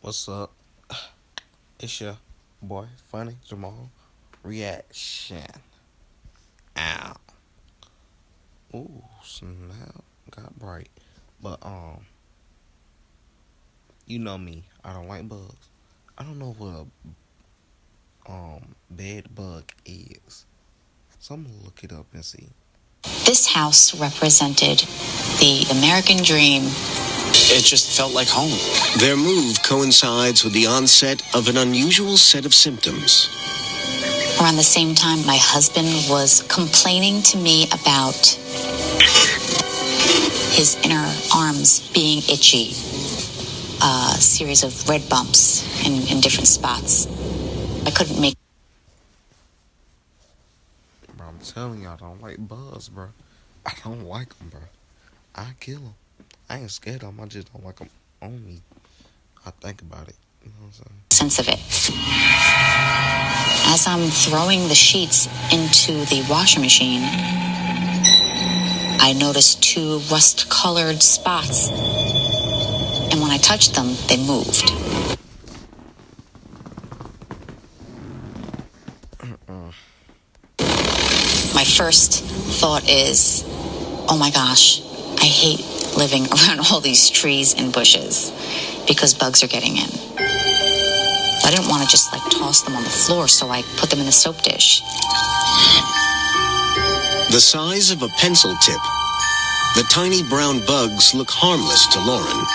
What's up? It's your boy, Funny Jamal. Reaction. Ow. Ooh, snap. Got bright. But, you know me. I don't like bugs. I don't know what a, bed bug is. So I'm gonna look it up and see. This house represented the American dream. It just felt like home. Their move coincides with the onset of an unusual set of symptoms. Around the same time, my husband was complaining to me about his inner arms being itchy, a series of red bumps in different spots. I couldn't make. Bro, I'm telling you, I don't like bugs, bro. I don't like them, bro. I kill them. I ain't scared of them. I just don't like them on me. I think about it. You know what I'm saying? Sense of it. As I'm throwing the sheets into the washing machine, I noticed two rust-colored spots. And when I touched them, they moved. My first thought is, oh my gosh, I hate living around all these trees and bushes because bugs are getting in. I didn't want to just toss them on the floor, so I put them in the soap dish. The size of a pencil tip, the tiny brown bugs look harmless to Lauren,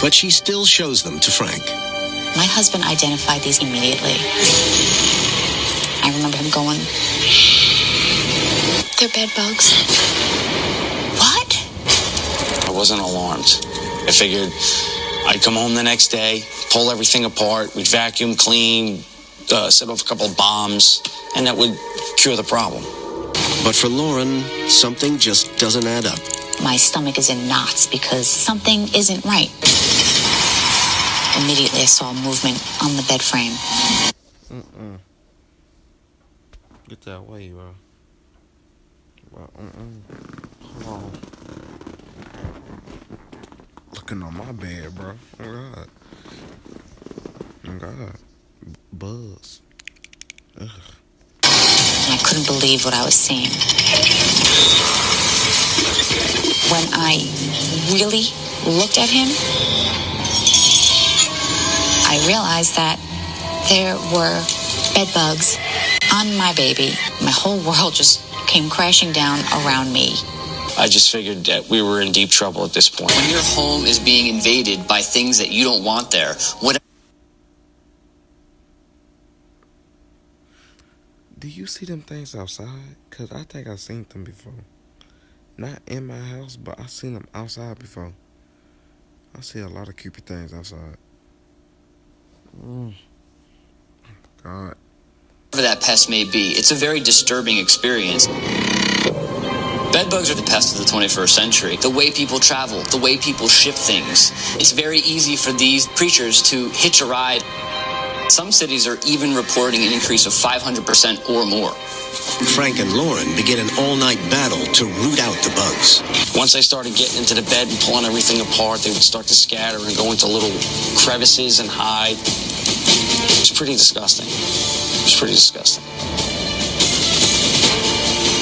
but she still shows them to Frank. My husband identified these immediately. I remember him going, "They're bed bugs." What? I wasn't alarmed. I figured I'd come home the next day, pull everything apart, we'd vacuum, clean, set off a couple of bombs, and that would cure the problem. But for Lauren, something just doesn't add up. My stomach is in knots because something isn't right. Immediately I saw movement on the bed frame. Get that way, bro. Well, Hold on. Looking on my bed, bro. Oh, God. Oh, God. Bugs. Ugh. And I couldn't believe what I was seeing. When I really looked at him, I realized that there were bed bugs on my baby. My whole world just came crashing down around me. I just figured that we were in deep trouble at this point. When your home is being invaded by things that you don't want there, what? Do you see them things outside? Because I think I've seen them before. Not in my house, but I've seen them outside before. I see a lot of creepy things outside. God. Whatever that pest may be, it's a very disturbing experience. Bed bugs are the pest of the 21st century. The way people travel, the way people ship things. It's very easy for these creatures to hitch a ride. Some cities are even reporting an increase of 500% or more. Frank and Lauren begin an all-night battle to root out the bugs. Once I started getting into the bed and pulling everything apart, they would start to scatter and go into little crevices and hide. It was pretty disgusting.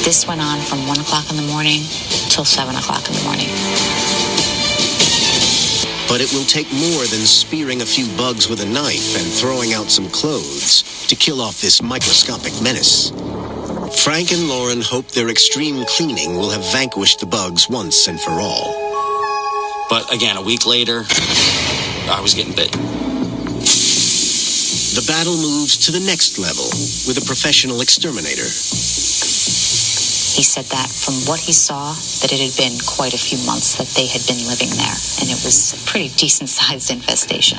This went on from 1 o'clock in the morning till 7 o'clock in the morning. But it will take more than spearing a few bugs with a knife and throwing out some clothes to kill off this microscopic menace. Frank and Lauren hope their extreme cleaning will have vanquished the bugs once and for all. But again, a week later, I was getting bit. The battle moves to the next level with a professional exterminator. He said that from what he saw, that it had been quite a few months that they had been living there, and it was a pretty decent-sized infestation.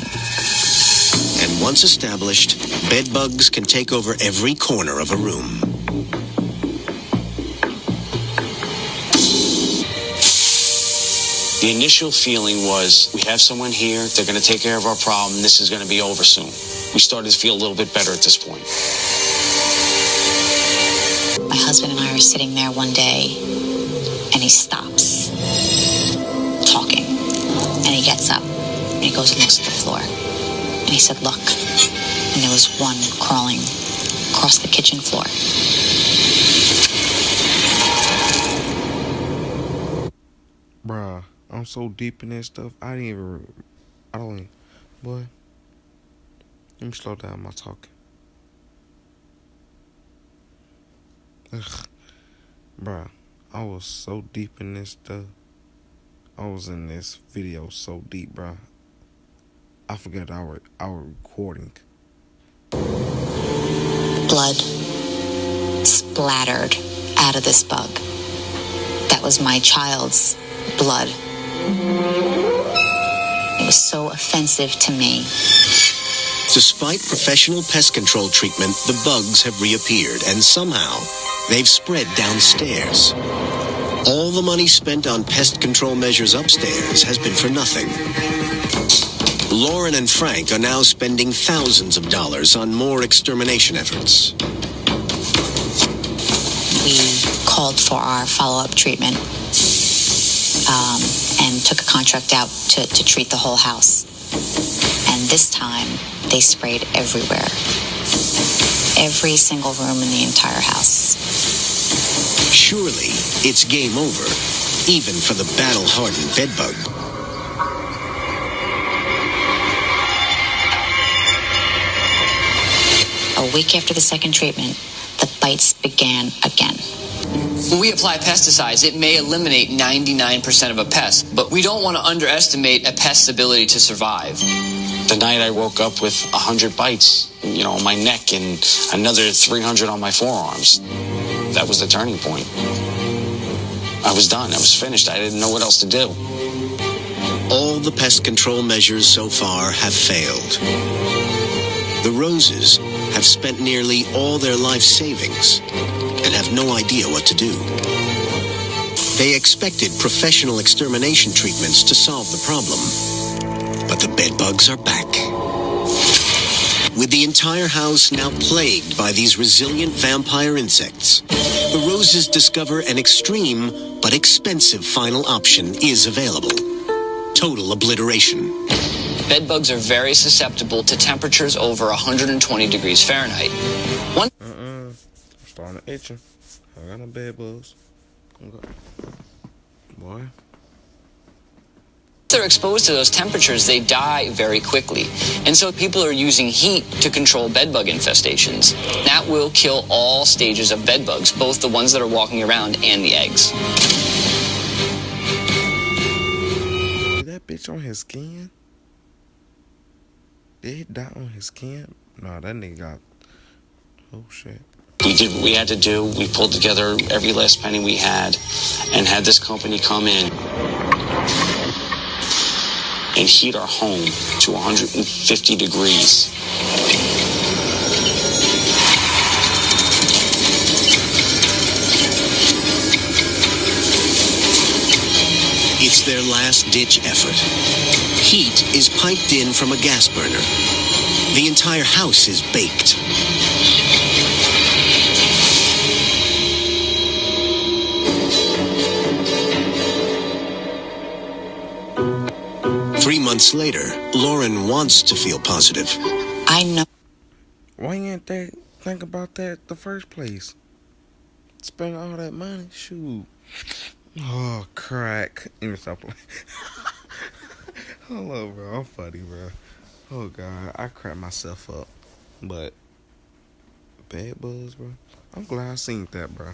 And once established, bed bugs can take over every corner of a room. The initial feeling was, we have someone here, they're going to take care of our problem, this is going to be over soon. We started to feel a little bit better at this point. My husband and I are sitting there one day, and he stops talking, and he gets up, and he goes and looks at the floor. I said, look. And there was one crawling across the kitchen floor. Bruh, I'm so deep in this stuff. I don't even, boy. Let me slow down my talking. Ugh. Bruh, I was so deep in this stuff. I was in this video so deep, bruh. I forgot our recording. Blood splattered out of this bug. That was my child's blood. It was so offensive to me. Despite professional pest control treatment, the bugs have reappeared, and somehow they've spread downstairs. All the money spent on pest control measures upstairs has been for nothing. Lauren and Frank are now spending thousands of dollars on more extermination efforts. We called for our follow-up treatment and took a contract out to treat the whole house. And this time, they sprayed everywhere. Every single room in the entire house. Surely, it's game over, even for the battle-hardened bedbug. A week after the second treatment, the bites began again. When we apply pesticides, it may eliminate 99% of a pest, but we don't want to underestimate a pest's ability to survive. The night I woke up with 100 bites, on my neck and another 300 on my forearms. That was the turning point. I was done. I was finished. I didn't know what else to do. All the pest control measures so far have failed. The Roses have spent nearly all their life savings and have no idea what to do. They expected professional extermination treatments to solve the problem, but the bedbugs are back. With the entire house now plagued by these resilient vampire insects, the Roses discover an extreme but expensive final option is available: total obliteration. Bedbugs are very susceptible to temperatures over 120 degrees Fahrenheit. I'm starting to itching. I got no bed bugs. Boy. If they're exposed to those temperatures, they die very quickly. And so people are using heat to control bedbug infestations. That will kill all stages of bedbugs, both the ones that are walking around and the eggs. Did that bitch on his skin? Did he die on his skin? Nah, that nigga got... Oh, shit. We did what we had to do. We pulled together every last penny we had and had this company come in and heat our home to 150 degrees. It's their last-ditch effort. Heat is piped in from a gas burner. The entire house is baked. Three months later, Lauren wants to feel positive. I know. Why ain't they think about that the first place? Spend all that money? Shoot. Oh, crack. Let me stop playing. Hello, bro. I'm funny, bro. Oh, God. I cracked myself up. But, bad buzz, bro. I'm glad I seen that, bro.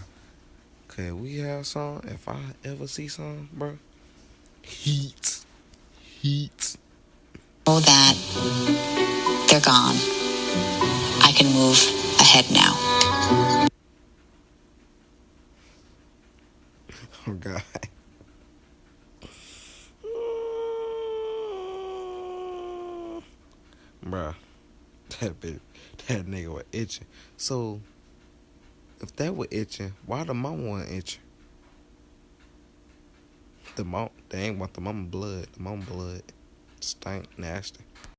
Okay, we have some. If I ever see some, bro. Heat. Know that they're gone. I can move ahead now. Oh, God. Bruh, that nigga was itching. So, if that was itching, why the mama wasn't itching? They ain't want the mama blood. The mama blood stank nasty.